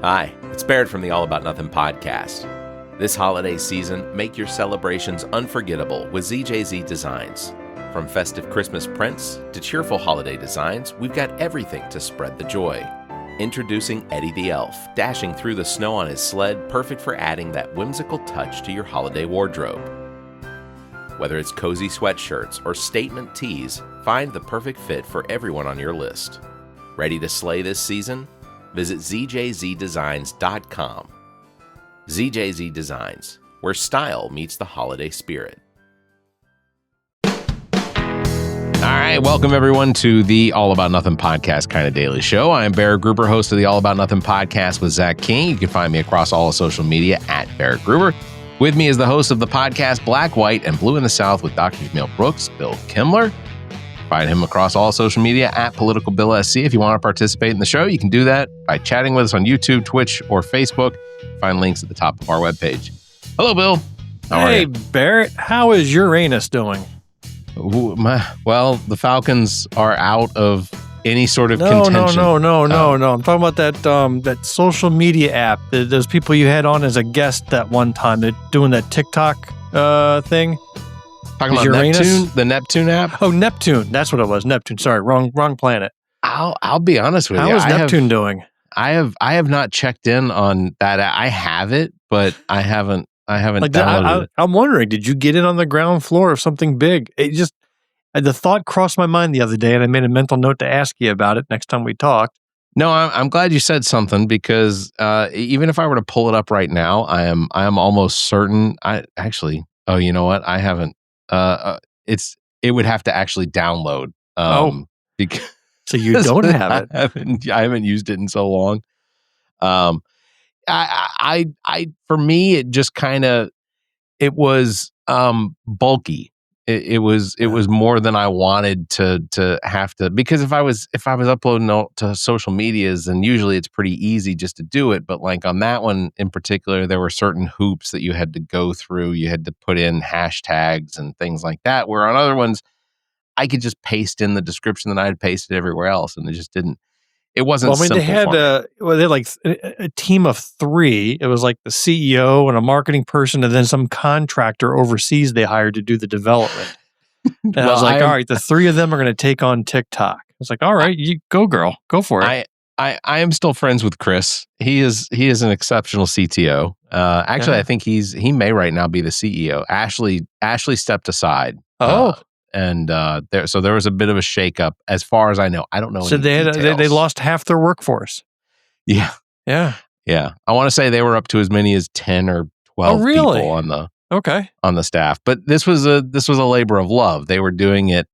Hi, it's Barrett from the All About Nothing podcast. This holiday season, make your celebrations unforgettable with ZJZ Designs. From festive Christmas prints to cheerful holiday designs, we've got everything to spread the joy. Introducing Eddie the Elf, dashing through the snow on his sled, perfect for adding that whimsical touch to your holiday wardrobe. Whether it's cozy sweatshirts or statement tees, find the perfect fit for everyone on your list. Ready to slay this season? Visit ZJZDesigns.com. ZJZ Designs, where style meets the holiday spirit. All right, welcome everyone to the All About Nothing podcast kind of daily show. I am Barrett Gruber, host of the All About Nothing podcast with Zach King. You can find me across all of social media at Barrett Gruber. With me is the host of the podcast Black, White, and Blue in the South with Dr. Jamil Brooks, Bill Kimler. Find him across all social media at PoliticalBillSC. If you want to participate in the show, you can do that by chatting with us on YouTube, Twitch, or Facebook. Find links at the top of our webpage. Hello, Bill. Hey, Barrett. How is Uranus doing? Well, the Falcons are out of any sort of contention. No. I'm talking about that social media app. Those people you had on as a guest that one time. They're doing that TikTok thing. Talking about Uranus? Neptune, the Neptune app? Oh, Neptune. That's what it was. Neptune. Sorry, wrong planet. I'll be honest with you. How is Neptune doing? I have not checked in on that. I have it, but I haven't downloaded it. I'm wondering, did you get in on the ground floor of something big? The thought crossed my mind the other day, and I made a mental note to ask you about it next time we talked. No, I'm glad you said something because even if I were to pull it up right now, I am almost certain. Oh, you know what? I haven't. It would have to actually download. Because so you don't have it. I haven't used it in so long. I for me, it just kind of, it was bulky. It was more than I wanted to have to, because if I was uploading to social medias, then usually it's pretty easy just to do it. But like on that one in particular, there were certain hoops that you had to go through. You had to put in hashtags and things like that. Where on other ones, I could just paste in the description that I had pasted everywhere else, and it just didn't. It wasn't. Well, I mean, they had like a team of 3. It was like the CEO and a marketing person, and then some contractor overseas they hired to do the development. And I was like, all right, the 3 of them are going to take on TikTok. I was like, all right, you go, girl, go for it. I am still friends with Chris. He is an exceptional CTO. Actually, I think he may right now be the CEO. Ashley stepped aside. And there was a bit of a shakeup, as far as I know. I don't know. So they lost half their workforce. Yeah. I want to say they were up to as many as 10 or 12 people on the staff. But this was a labor of love. They were doing it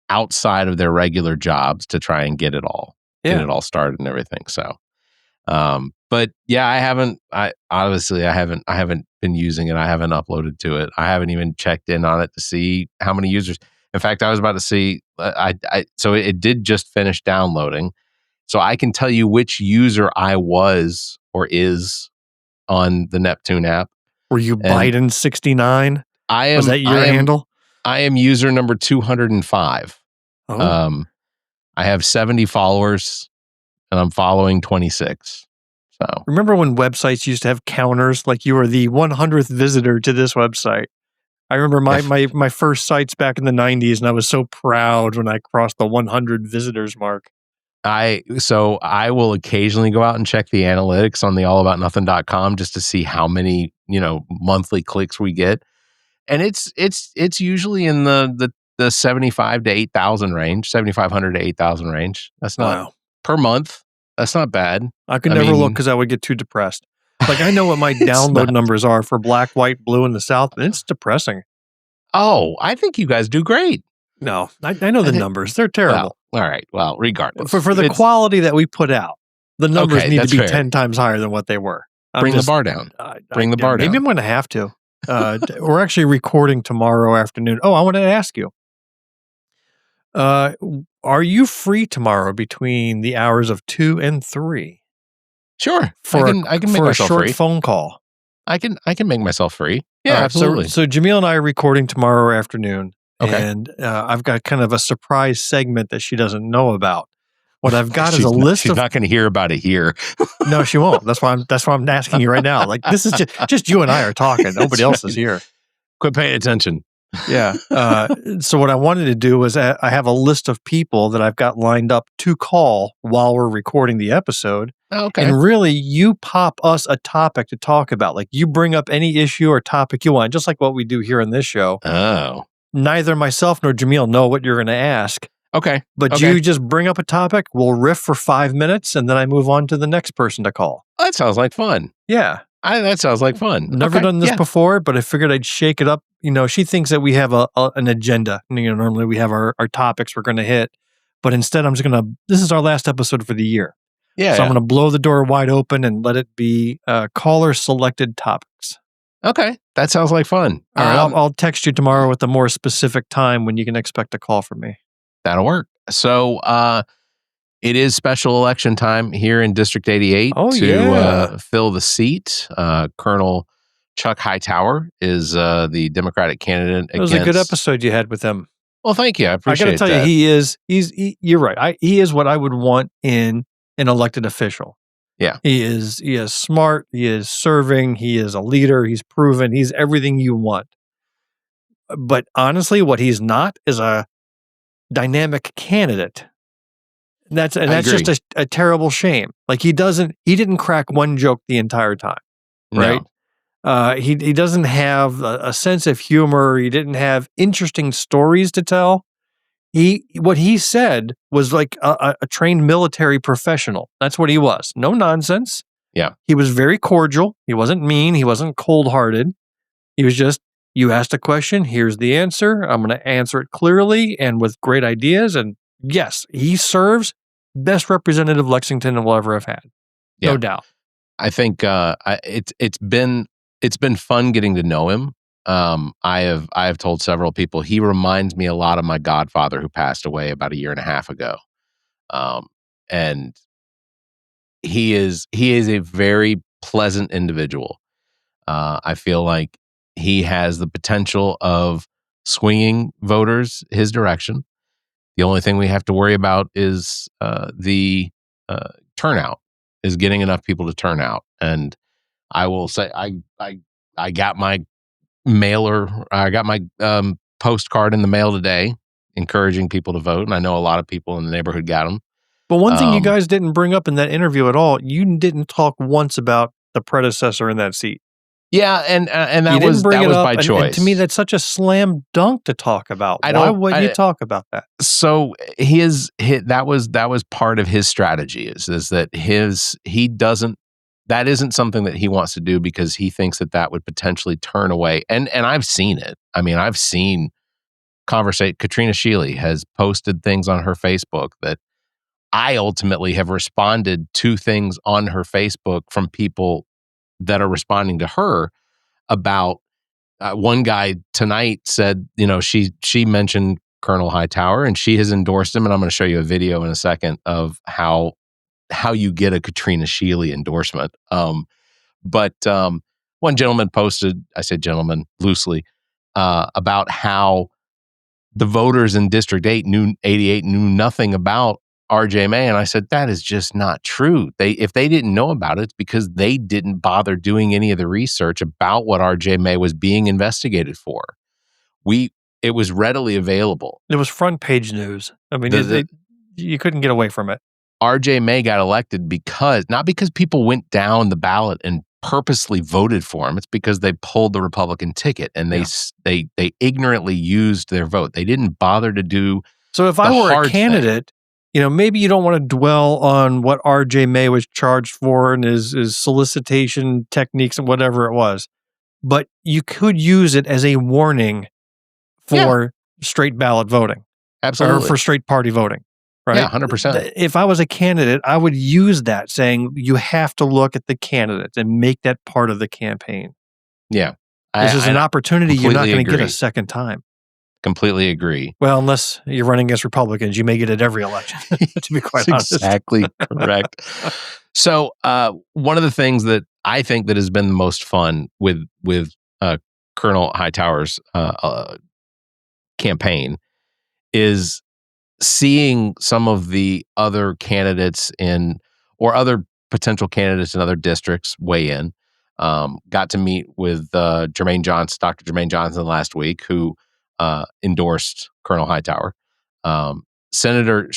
outside of their regular jobs to try and get it all started and everything. So, but yeah, I haven't been using it. I haven't uploaded to it. I haven't even checked in on it to see how many users. In fact, I was about to see, so it did just finish downloading. So I can tell you which user I was or is on the Neptune app. Were you Biden69? Was that your handle? I am user number 205. Oh. I have 70 followers and I'm following 26. So remember when websites used to have counters, like you were the 100th visitor to this website? I remember my first sites back in the 90s, and I was so proud when I crossed the 100 visitors mark. I will occasionally go out and check the analytics on the allaboutnothing.com just to see how many, monthly clicks we get. And it's usually in the 75 to 8,000 range, 7,500 to 8,000 range. That's not per month. That's not bad. I could never look because I would get too depressed. Like, I know what my download numbers are for Black, White, Blue in the South, but it's depressing. Oh, I think you guys do great. No, I know the numbers. They're terrible. Well, all right. Well, regardless. For the quality that we put out, the numbers need to be 10 times higher than what they were. Bring the bar down. Bring the bar down. Maybe I'm going to have to. We're actually recording tomorrow afternoon. Oh, I wanted to ask you. Are you free tomorrow between the hours of 2 and 3? Sure. I can make myself free. For a short phone call. I can make myself free. Yeah, absolutely. So Jamil and I are recording tomorrow afternoon. Okay. And I've got kind of a surprise segment that she doesn't know about. What I've got is a list She's not going to hear about it here. No, she won't. That's why I'm asking you right now. Like, this is just you and I are talking. Nobody else is here. Quit paying attention. Yeah. So what I wanted to do was I have a list of people that I've got lined up to call while we're recording the episode. Okay. And really, you pop us a topic to talk about. Like, you bring up any issue or topic you want, just like what we do here in this show. Oh. Neither myself nor Jamil know what you're going to ask. Okay. But you just bring up a topic, we'll riff for 5 minutes, and then I move on to the next person to call. That sounds like fun. Yeah. That sounds like fun. Never done this before, but I figured I'd shake it up. She thinks that we have an agenda. Normally we have our topics we're going to hit, but instead I'm just going to, this is our last episode for the year. Yeah. So I'm going to blow the door wide open and let it be caller selected topics. Okay. That sounds like fun. All right. I'll text you tomorrow with a more specific time when you can expect a call from me. That'll work. So, it is special election time here in District 88 to fill the seat. Colonel Chuck Hightower is the Democratic candidate. It was a good episode you had with him. Well, thank you. I appreciate it. I got to tell you, you're right. He is what I would want in an elected official. Yeah. He is smart. He is serving. He is a leader. He's proven. He's everything you want. But honestly, what he's not is a dynamic candidate. That's just a terrible shame. Like, he didn't crack one joke the entire time, right? No. He doesn't have a sense of humor. He didn't have interesting stories to tell. What he said was like a trained military professional. That's what he was. No nonsense. Yeah. He was very cordial. He wasn't mean. He wasn't cold-hearted. He was just, you asked a question, here's the answer. I'm going to answer it clearly and with great ideas. And yes, he serves. Best representative Lexington will ever have had, no doubt. I think it's been fun getting to know him. I have told several people he reminds me a lot of my godfather who passed away about 1.5 years ago, and he is a very pleasant individual. I feel like he has the potential of swinging voters his direction. The only thing we have to worry about is the turnout, is getting enough people to turn out. And I will say, I got my mailer, I got my postcard in the mail today, encouraging people to vote. And I know a lot of people in the neighborhood got them. But one thing you guys didn't bring up in that interview at all, you didn't talk once about the predecessor in that seat. Yeah, and that was by choice. And to me, that's such a slam dunk to talk about. Why wouldn't you talk about that? So that was part of his strategy. Is that that isn't something that he wants to do because he thinks that would potentially turn away. And I've seen it. I mean, I've seen Katrina Shealy has posted things on her Facebook that I ultimately have responded to things on her Facebook from people that are responding to her about. One guy tonight said, she mentioned Colonel Hightower and she has endorsed him. And I'm going to show you a video in a second of how you get a Katrina Shealy endorsement. But one gentleman posted, I said gentleman loosely, about how the voters in District 88 knew nothing about RJ May. And I said, that is just not true. If they didn't know about it, it's because they didn't bother doing any of the research about what RJ May was being investigated for. It was readily available. It was front page news. I mean, you couldn't get away from it. RJ May got elected not because people went down the ballot and purposely voted for him. It's because they pulled the Republican ticket and they ignorantly used their vote. They didn't bother to do. So if I were a candidate, maybe you don't want to dwell on what RJ May was charged for and his solicitation techniques and whatever it was, but you could use it as a warning for straight ballot voting. Absolutely. Or for straight party voting. Right? Yeah, 100%. If I was a candidate, I would use that, saying you have to look at the candidates and make that part of the campaign. Yeah. This is an opportunity you're not going to get a second time. Completely agree. Well, unless you're running against Republicans, you may get it every election, to be quite honest. Exactly correct. So one of the things that I think that has been the most fun with Colonel Hightower's campaign is seeing some of the other candidates or other potential candidates in other districts weigh in. Got to meet with Dr. Jermaine Johnson last week, who endorsed Colonel Hightower. Senator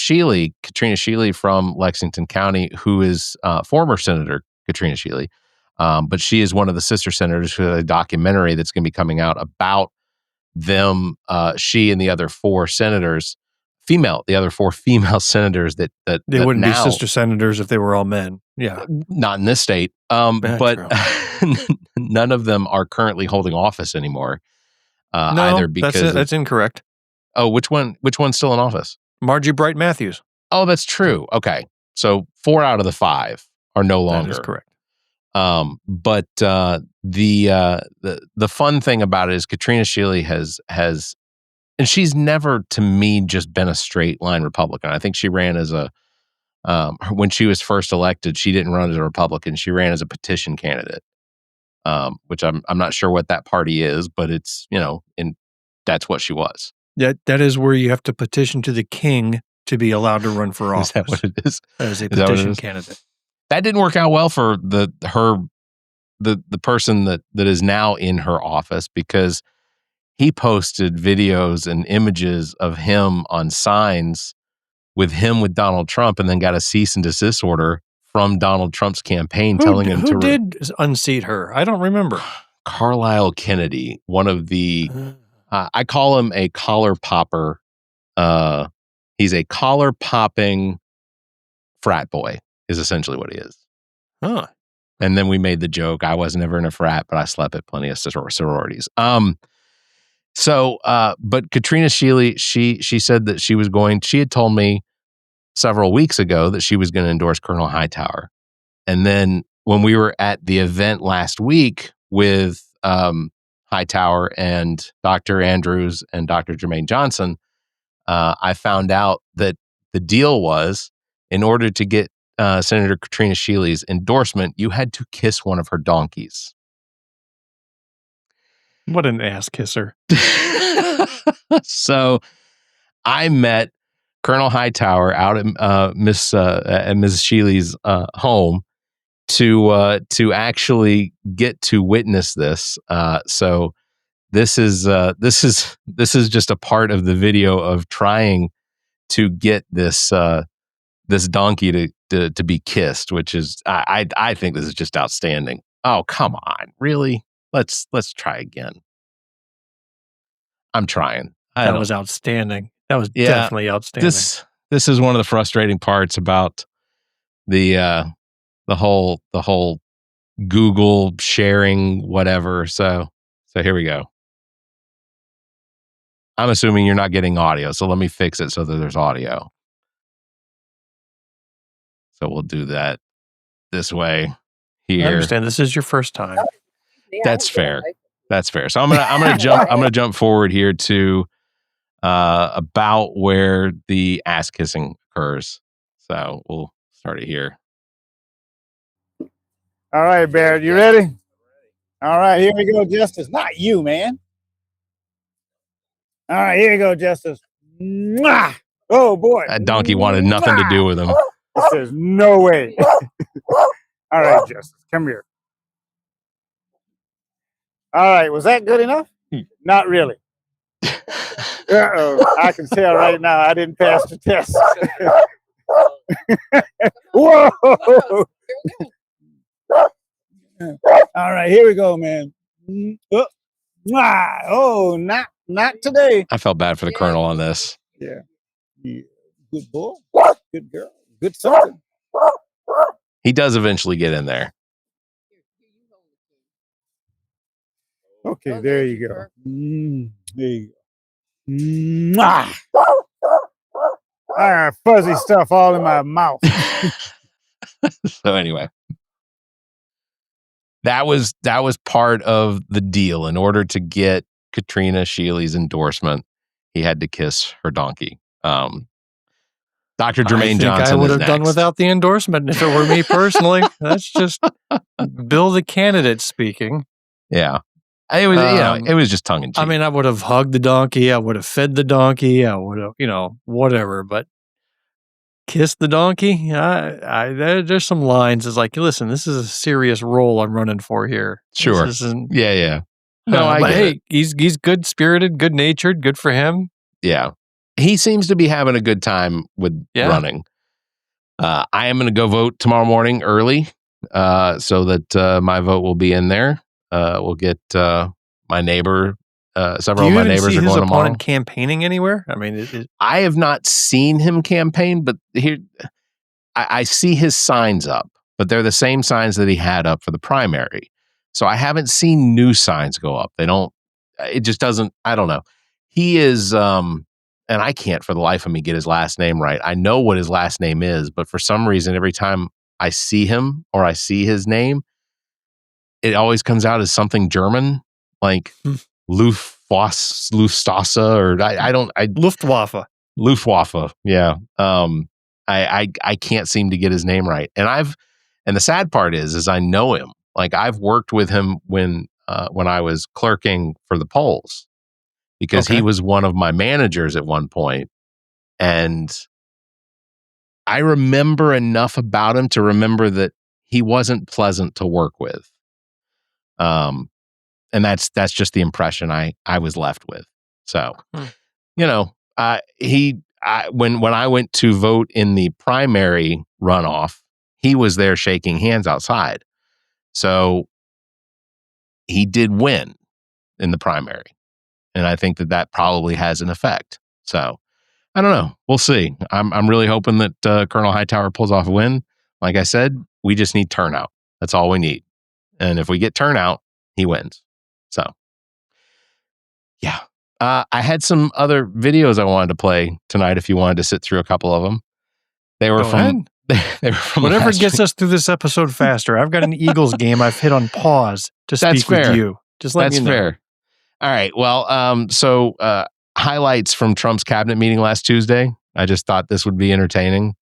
Katrina Shealy from Lexington County, who is former Senator Katrina Shealy, but she is one of the sister senators for a documentary that's going to be coming out about them. She and the other four senators, the other four female senators that they that wouldn't now, be sister senators if they were all men. Yeah, not in this state. But none of them are currently holding office anymore. Either because that's incorrect. Oh, which one's still in office? Margie Bright Matthews. Oh, that's true. Okay, so 4 out of the 5 are no longer. That is correct. But the fun thing about it is Katrina Shealy has, and she's never to me just been a straight line Republican. I think she ran as when she was first elected, she didn't run as a Republican. She ran as a petition candidate, which I'm not sure what that party is, but it's, and that's what she was. That is where you have to petition to the king to be allowed to run for office. Is that what it is? As a petition candidate. That didn't work out well for the person that is now in her office, because he posted videos and images of him on signs with Donald Trump, and then got a cease and desist order from Donald Trump's campaign telling him who did unseat her? I don't remember. Carlisle Kennedy, one of the I call him a collar popper. He's a collar popping frat boy, is essentially what he is. Huh. And then we made the joke, I was never in a frat, but I slept at plenty of sororities. But Katrina Shealy, she said that she had told me several weeks ago that she was going to endorse Colonel Hightower. And then when we were at the event last week with Hightower and Dr. Andrews and Dr. Jermaine Johnson, I found out that the deal was, in order to get Senator Katrina Shealy's endorsement, you had to kiss one of her donkeys. What an ass kisser. So I met Colonel Hightower out at Mrs. Shealy's home to actually get to witness this. So this is just a part of the video of trying to get this donkey to be kissed, which is I think this is just outstanding. Oh, come on, really? Let's try again. I'm trying. That was outstanding. That was definitely outstanding. This is one of the frustrating parts about the whole Google sharing whatever. So here we go. I'm assuming you're not getting audio, so let me fix it so that there's audio. So we'll do that this way here. I understand this is your first time. That's fair. That's fair. So I'm gonna jump forward here to about where the ass kissing occurs. So we'll start it here. All right, Barrett, you ready? All right, here we go, Justice. Not you, man. All right, here we go, Justice. Mwah! Oh boy, that donkey wanted nothing to do with him. He says, "No way." All right, Justice, come here. All right, was that good enough? Not really. Uh-oh, I can tell right now I didn't pass the test. Whoa! All right, here we go, man. Oh, not today. I felt bad for the colonel on this. Yeah. Good boy, good girl, good something. He does eventually get in there. Okay, there you go. There you go. I got fuzzy stuff all in my mouth. So anyway, that was part of the deal. In order to get Katrina Shealy's endorsement, he had to kiss her donkey. Dr. Jermaine Johnson. I would have done without the endorsement if it were me personally. That's just Bill the candidate speaking. Yeah. It was, it was just tongue in cheek. I mean, I would have hugged the donkey. I would have fed the donkey. I would have, whatever. But kiss the donkey? There's some lines. It's like, listen, this is a serious role I'm running for here. Sure. Yeah. No, I get it. He's good spirited, good natured, good for him. Yeah. He seems to be having a good time with running. I am going to go vote tomorrow morning early so that my vote will be in there. We'll get my neighbor, several of my neighbors are going tomorrow. Do you see his opponent campaigning anywhere? I mean, I have not seen him campaign, but here I see his signs up, but they're the same signs that he had up for the primary. So I haven't seen new signs go up. It just doesn't, I don't know. He is, and I can't for the life of me get his last name right. I know what his last name is, but for some reason, every time I see him or I see his name, it always comes out as something German, like Luftwaffe, or Luftwaffe. Luftwaffe. Yeah. I can't seem to get his name right. And the sad part is I know him. Like I've worked with him when I was clerking for the polls because he was one of my managers at one point. And I remember enough about him to remember that he wasn't pleasant to work with. And that's just the impression I was left with. So, when I went to vote in the primary runoff, he was there shaking hands outside. So he did win in the primary. And I think that probably has an effect. So I don't know. We'll see. I'm really hoping that Colonel Hightower pulls off a win. Like I said, we just need turnout. That's all we need. And if we get turnout, he wins. So, yeah. I had some other videos I wanted to play tonight if you wanted to sit through a couple of them. They were from whatever gets us through this episode faster. I've got an Eagles game I've hit on pause to speak with you. Just let me know. That's fair. All right. Well, so highlights from Trump's cabinet meeting last Tuesday. I just thought this would be entertaining.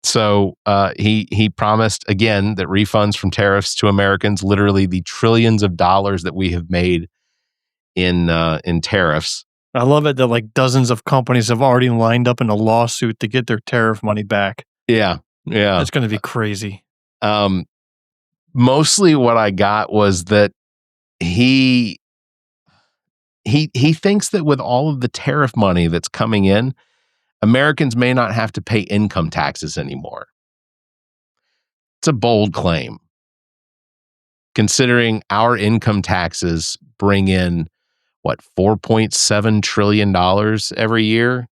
So he promised again that refunds from tariffs to Americans, literally the trillions of dollars that we have made in tariffs. I love it that like dozens of companies have already lined up in a lawsuit to get their tariff money back. Yeah. That's going to be crazy. Mostly what I got was that he thinks that with all of the tariff money that's coming in, Americans may not have to pay income taxes anymore. It's a bold claim, considering our income taxes bring in, $4.7 trillion every year?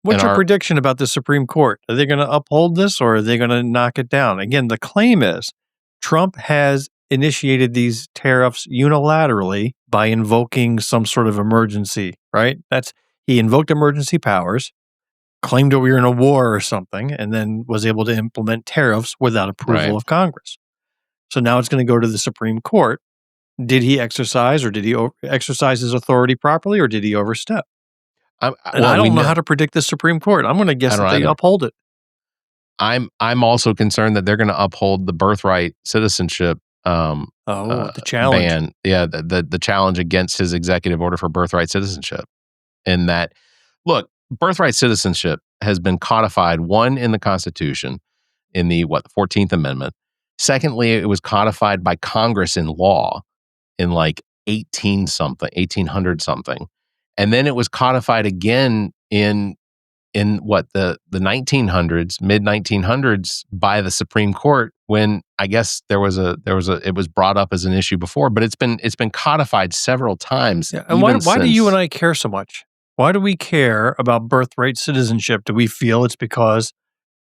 What's your prediction about the Supreme Court? Are they going to uphold this or are they going to knock it down? Again, the claim is Trump has initiated these tariffs unilaterally by invoking some sort of emergency, right? He invoked emergency powers, claimed that we were in a war or something, and then was able to implement tariffs without approval of Congress. So now it's going to go to the Supreme Court. Did he exercise his authority properly or did he overstep? I don't know how to predict the Supreme Court. I'm going to guess that they uphold it. I'm also concerned that they're going to uphold the Birthright Citizenship the challenge ban. Yeah, the challenge against his executive order for birthright citizenship. And that, look, birthright citizenship has been codified, one, in the Constitution, in the 14th Amendment. Secondly, it was codified by Congress in law in 1800 something. And then it was codified again in the 1900s, mid 1900s by the Supreme Court when I guess it was brought up as an issue before, but it's been codified several times. Yeah. And why do you and I care so much? Why do we care about birthright citizenship? Do we feel it's because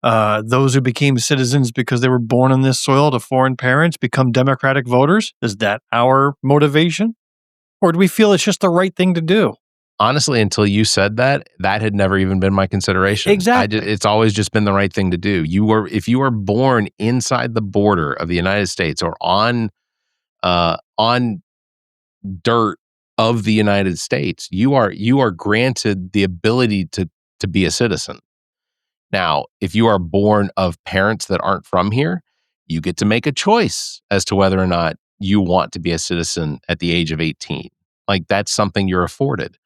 those who became citizens because they were born on this soil to foreign parents become Democratic voters? Is that our motivation? Or do we feel it's just the right thing to do? Honestly, until you said that had never even been my consideration. Exactly. It's always just been the right thing to do. If you were born inside the border of the United States or on dirt of the United States, you are granted the ability to be a citizen. Now, if you are born of parents that aren't from here, you get to make a choice as to whether or not you want to be a citizen at the age of 18. Like that's something you're afforded.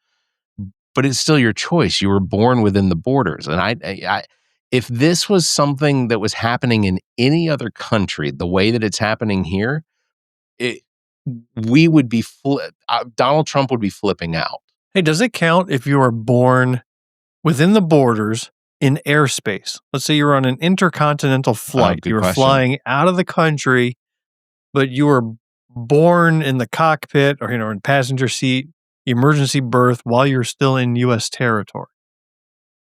But it's still your choice. You were born within the borders. And I if this was something that was happening in any other country, the way that it's happening here, we would be Donald Trump would be flipping out. Hey, does it count if you were born within the borders in airspace? Let's say you're on an intercontinental flight. You were flying out of the country, but you were born in the cockpit or in passenger seat, emergency berth while you're still in U.S. territory.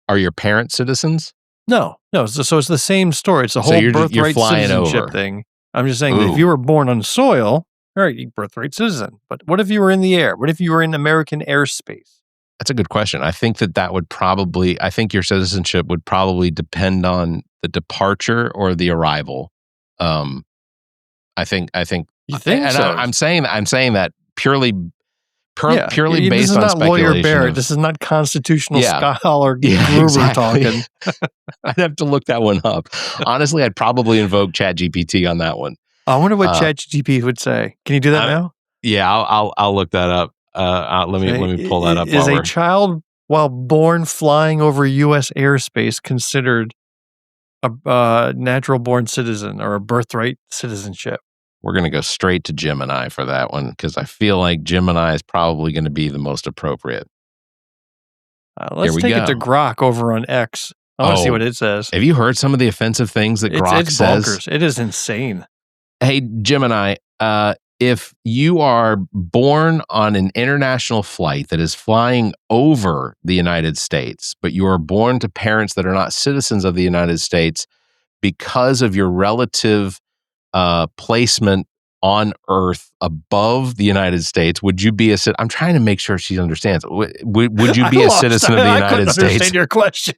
Are your parents citizens? No. So it's the same story. It's a whole birthright citizenship thing. I'm just saying that if you were born on soil, all right, you're birthright citizen. But what if you were in the air? What if you were in American airspace? That's a good question. I think that would probably, I think your citizenship would probably depend on the departure or the arrival. I think. You think so? I'm saying that purely based this is on not speculation. Lawyer Barrett. This is not constitutional scholar Gruber talking. I'd have to look that one up. Honestly, I'd probably invoke ChatGPT on that one. I wonder what ChatGPT would say. Can you do that now? Yeah, I'll look that up. Let me pull that up. Is a child while born flying over U.S. airspace considered a natural born citizen or a birthright citizenship? We're going to go straight to Gemini for that one because I feel like Gemini is probably going to be the most appropriate. Let's take it to Grok over on X. I want to see what it says. Have you heard some of the offensive things that Grok says? Bonkers. It is insane. Hey, Gemini, if you are born on an international flight that is flying over the United States, but you are born to parents that are not citizens of the United States because of your relative placement on Earth above the United States, would you be a citizen? I'm trying to make sure she understands. Would you be a citizen of the United States? I understand your question.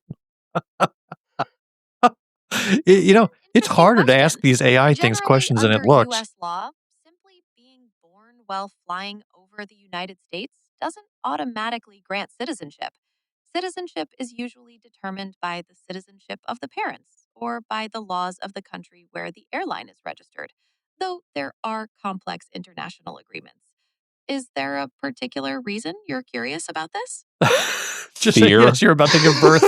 It's harder to ask these AI things questions than it looks. US law, simply being born while flying over the United States doesn't automatically grant citizenship. Citizenship is usually determined by the citizenship of the parents or by the laws of the country where the airline is registered, though there are complex international agreements. Is there a particular reason you're curious about this? Just fear. Yes, you're about to give birth.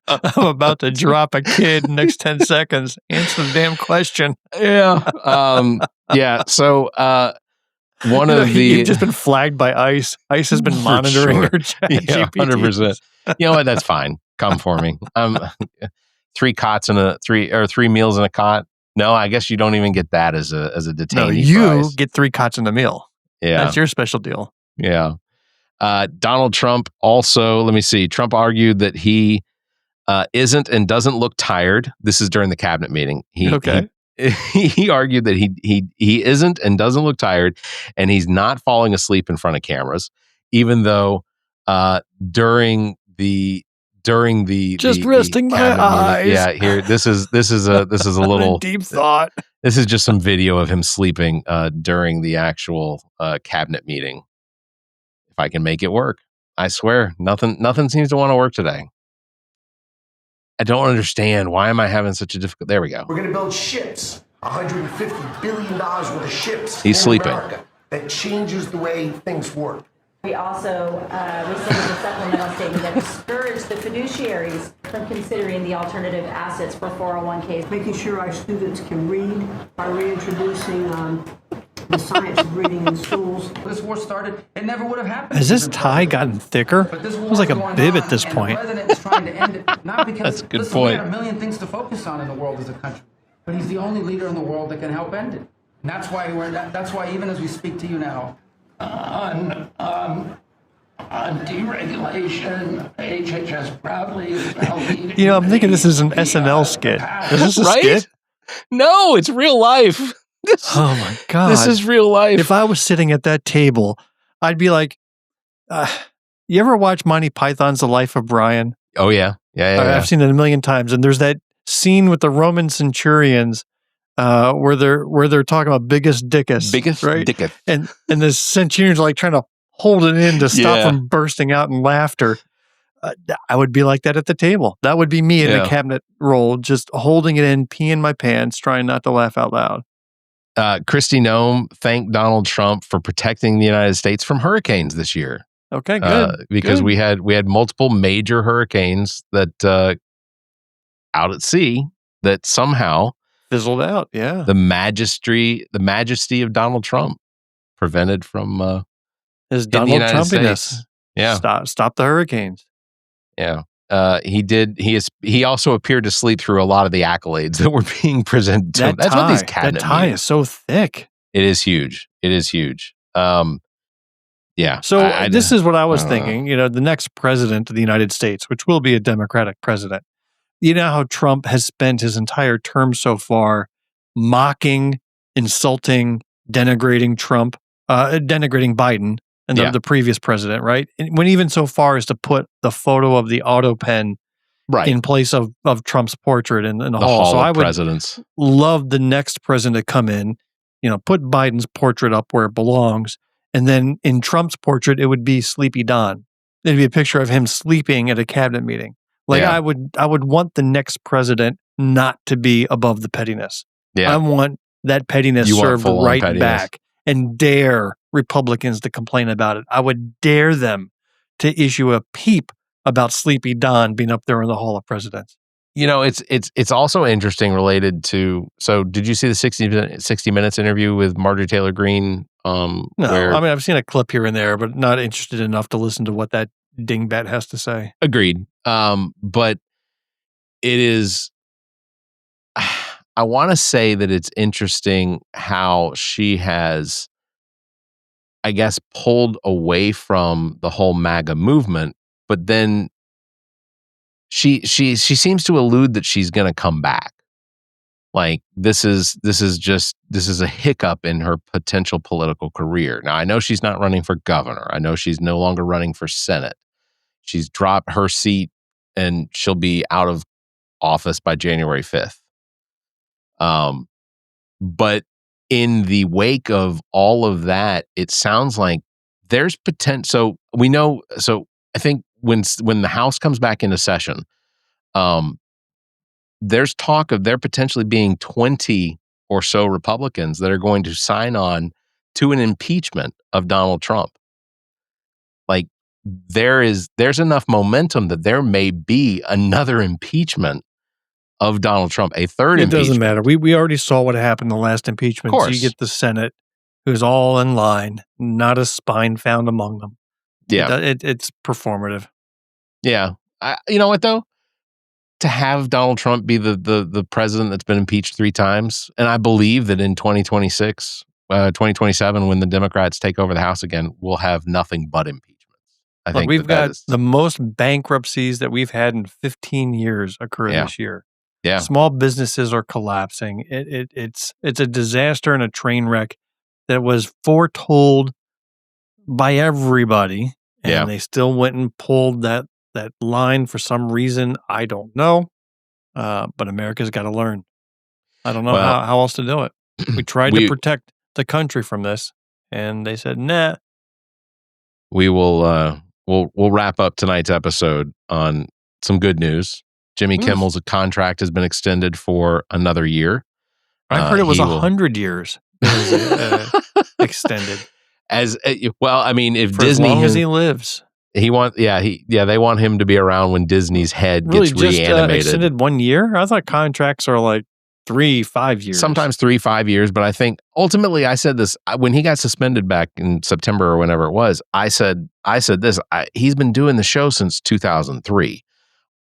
I'm about to drop a kid next 10 seconds. Answer the damn question. Yeah. Yeah. So you've just been flagged by ICE. ICE has been monitoring your chat. Yeah, 100%. You know what? That's fine. Come for me. 3 meals in a cot. No, I guess you don't even get that as a detainee. No, you prize. get 3 cots in a meal. Yeah, that's your special deal. Yeah. Donald Trump also. Let me see. Trump argued that he isn't and doesn't look tired. This is during the cabinet meeting. He argued that he isn't and doesn't look tired, and he's not falling asleep in front of cameras, even though during the just resting my eyes. Meeting, yeah, here this is a little deep thought. This is just some video of him sleeping during the actual cabinet meeting. If I can make it work, I swear nothing seems to want to work today. I don't understand. Why am I having such a difficult? There we go. We're going to build ships, $150 billion worth of ships. He's sleeping. America, that changes the way things work. We also rescinded a supplemental statement that discouraged the fiduciaries from considering the alternative assets for 401ks. Making sure our students can read by reintroducing the science of reading in schools. This war started, it never would have happened. Has this tie gotten thicker? It was like a bib at this point. The president is trying to end it, not because that's a good point. We got a million things to focus on in the world as a country, but he's the only leader in the world that can help end it. And that's why even as we speak to you now, on deregulation, HHS proudly is now leading. I'm thinking this is an SNL skit. Is this a skit? No, it's real life. Oh my God. This is real life. If I was sitting at that table, I'd be like, you ever watch Monty Python's The Life of Brian? Oh, yeah. Yeah. I've seen it a million times. And there's that scene with the Roman centurions where they're talking about biggest dickest, right? Dicketh. And the centurions are like trying to hold it in to stop from bursting out in laughter. I would be like that at the table. That would be me in Yeah. the cabinet role, just holding it in, peeing my pants, trying not to laugh out loud. Kristi Noem thanked Donald Trump for protecting the United States from hurricanes this year. Okay, good. Because good. we had multiple major hurricanes that out at sea that somehow fizzled out. Yeah, the majesty of Donald Trump prevented from his hitting the Donald United Trumpiness. States. Yeah, stop the hurricanes. Yeah. He did. He also appeared to sleep through a lot of the accolades that were being presented to him. That's what these cabinet that tie meetings. is so thick. It is huge. It is huge. Yeah. So this is what I was thinking. You know, the next president of the United States, which will be a Democratic president. You know how Trump has spent his entire term so far mocking, insulting, denigrating Biden and the previous president, right? And went even so far as to put the photo of the auto pen in place of Trump's portrait in the hall. So I would love the next president to come in, you know, put Biden's portrait up where it belongs. And then in Trump's portrait, it would be Sleepy Don. It'd be a picture of him sleeping at a cabinet meeting. Like I would want the next president not to be above the pettiness. Yeah. I want that pettiness served right back and dare Republicans to complain about it. I would dare them to issue a peep about Sleepy Don being up there in the Hall of Presidents. You know, it's also interesting related to. So, did you see the 60 Minutes interview with Marjorie Taylor Greene? No, I mean I've seen a clip here and there, but not interested enough to listen to what that dingbat has to say. Agreed. But it is. I want to say that it's interesting how she has, I guess, pulled away from the whole MAGA movement, but then she seems to allude that she's going to come back. Like this is a hiccup in her potential political career. Now I know she's not running for governor. I know she's no longer running for Senate. She's dropped her seat and she'll be out of office by January 5th. But in the wake of all of that, it sounds like there's potential. So we know. So I think when the House comes back into session, there's talk of there potentially being 20 or so Republicans that are going to sign on to an impeachment of Donald Trump. Like there's enough momentum that there may be another impeachment of Donald Trump, a third impeachment. It doesn't matter. We already saw what happened in the last impeachment. So you get the Senate, who's all in line, not a spine found among them. Yeah. It's performative. Yeah. You know what, though? To have Donald Trump be the president that's been impeached 3 times, and I believe that in 2026, 2027, when the Democrats take over the House again, we'll have nothing but impeachments. I think we've got the most bankruptcies that we've had in 15 years occur this year. Yeah. Small businesses are collapsing. It's a disaster and a train wreck that was foretold by everybody, and they still went and pulled that line for some reason. I don't know, but America's got to learn. I don't know how else to do it. We tried to protect the country from this, and they said, nah. We will we'll wrap up tonight's episode on some good news. Jimmy Kimmel's contract has been extended for another year. I heard it was 100 years extended. As well, I mean, if for Disney, as long as he lives, they want him to be around when Disney's head really gets just, reanimated. Extended 1 year. I thought contracts are like 3-5 years. Sometimes 3-5 years, but I think ultimately, I said this when he got suspended back in September or whenever it was. I said this. He's been doing the show since 2003.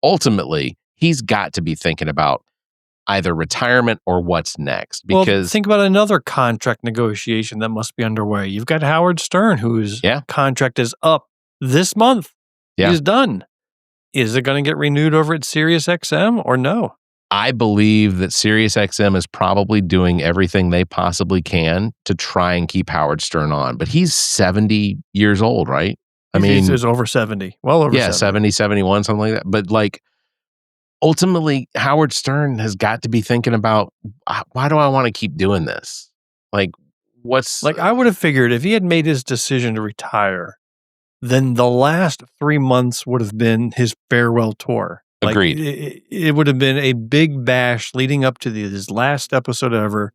Ultimately, he's got to be thinking about either retirement or what's next. Because think about another contract negotiation that must be underway. You've got Howard Stern, whose contract is up this month. Yeah. He's done. Is it going to get renewed over at SiriusXM or no? I believe that SiriusXM is probably doing everything they possibly can to try and keep Howard Stern on. But he's 70 years old, right? I mean, he's over 70. Well over 70, 71, something like that. But like, ultimately, Howard Stern has got to be thinking about, why do I want to keep doing this? Like, what's... Like, I would have figured if he had made his decision to retire then the last 3 months would have been his farewell tour. Agreed. It would have been a big bash leading up to his last episode ever.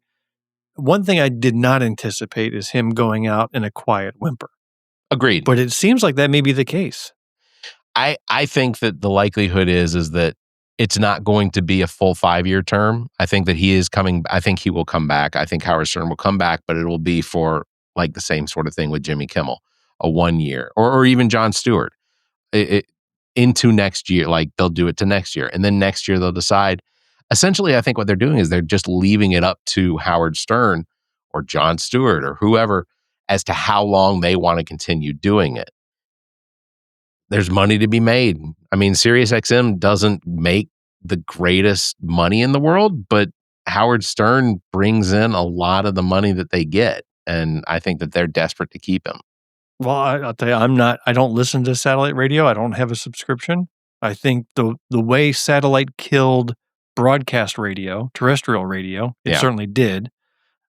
One thing I did not anticipate is him going out in a quiet whimper. Agreed. But it seems like that may be the case. I think that the likelihood is that it's not going to be a full 5-year term. I think that he is coming. I think he will come back. I think Howard Stern will come back, but it will be for like the same sort of thing with Jimmy Kimmel, a 1 year, or even Jon Stewart. Into next year, like they'll do it to next year. And then next year they'll decide. Essentially, I think what they're doing is they're just leaving it up to Howard Stern or Jon Stewart or whoever as to how long they want to continue doing it. There's money to be made. I mean, SiriusXM doesn't make the greatest money in the world, but Howard Stern brings in a lot of the money that they get. And I think that they're desperate to keep him. Well, I'll tell you, I don't listen to satellite radio. I don't have a subscription. I think the way satellite killed broadcast radio, terrestrial radio, it certainly did.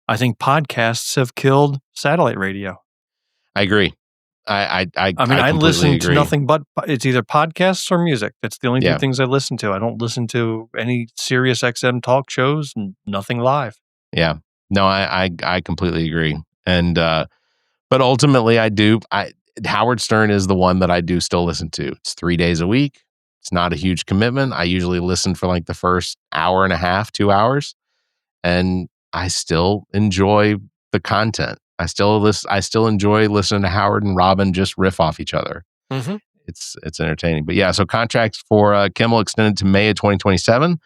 I think podcasts have killed satellite radio. I agree. I listen agree. to nothing but it's either podcasts or music. That's the only two things I listen to. I don't listen to any Sirius XM talk shows and nothing live. Yeah. No, I completely agree. And but ultimately Howard Stern is the one that I do still listen to. It's 3 days a week. It's not a huge commitment. I usually listen for like the first hour and a half, 2 hours, and I still enjoy the content. I still enjoy listening to Howard and Robin just riff off each other. Mm-hmm. It's entertaining. But yeah, so contracts for Kimmel extended to May of 2027.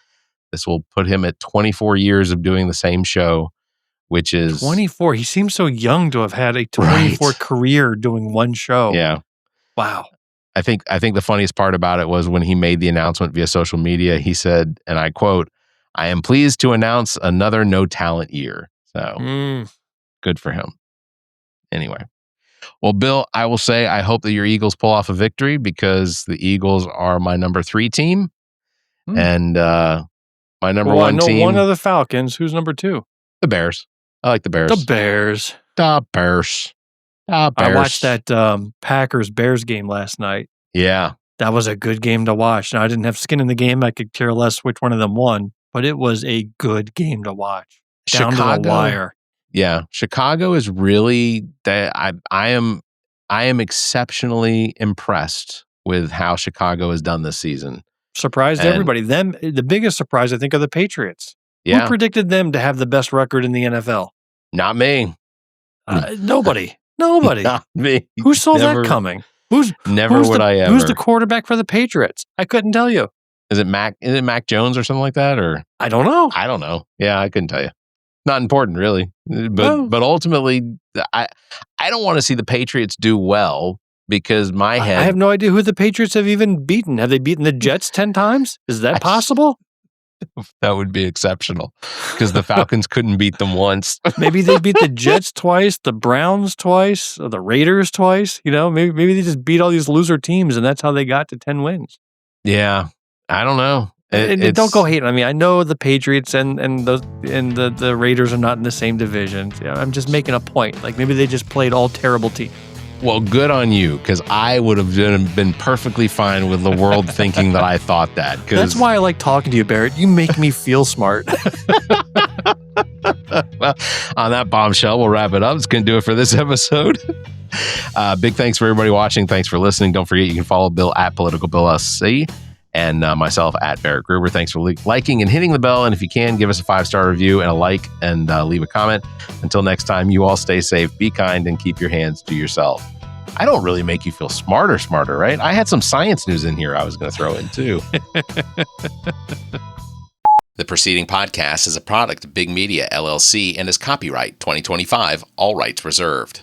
This will put him at 24 years of doing the same show, which is 24. He seems so young to have had a 24 career doing one show. Yeah. Wow. I think the funniest part about it was when he made the announcement via social media, he said, and I quote, "I am pleased to announce another no talent year." So good for him. Anyway. Well, Bill, I will say I hope that your Eagles pull off a victory because the Eagles are my number 3 team. And my number 1 team. One of the Falcons. Who's number 2? The Bears. I like the Bears. The Bears. I watched that Packers-Bears game last night. Yeah. That was a good game to watch. Now, I didn't have skin in the game. I could care less which one of them won, but it was a good game to watch. Down to the wire. Yeah. Chicago is really that I am exceptionally impressed with how Chicago has done this season. Surprised everybody. The biggest surprise, I think, are the Patriots. Yeah. Who predicted them to have the best record in the NFL? Not me. Nobody. Not me. Who saw that coming? Who's the quarterback for the Patriots? I couldn't tell you. Is it Mac Jones or something like that? Or I don't know. Yeah, I couldn't tell you. Not important, really. But ultimately, I don't want to see the Patriots do well because I have no idea who the Patriots have even beaten. Have they beaten the Jets 10 times? Is that possible? That would be exceptional because the Falcons couldn't beat them once. Maybe they beat the Jets twice, the Browns twice, or the Raiders twice. You know, maybe they just beat all these loser teams, and that's how they got to 10 wins. Yeah, I don't know. Don't go hating. I mean, I know the Patriots and the Raiders are not in the same division. Yeah, I'm just making a point. Like maybe they just played all terrible teams. Well, good on you, because I would have been perfectly fine with the world thinking that I thought that. That's why I like talking to you, Barrett. You make me feel smart. Well, on that bombshell, we'll wrap it up. It's going to do it for this episode. Big thanks for everybody watching. Thanks for listening. Don't forget you can follow Bill at PoliticalBillSC and myself at Barrett Gruber. Thanks for liking and hitting the bell. And if you can, give us a 5-star review and a like and leave a comment. Until next time, you all stay safe, be kind, and keep your hands to yourself. I don't really make you feel smarter, right? I had some science news in here I was going to throw in too. The preceding podcast is a product of Big Media, LLC, and is copyright 2025, all rights reserved.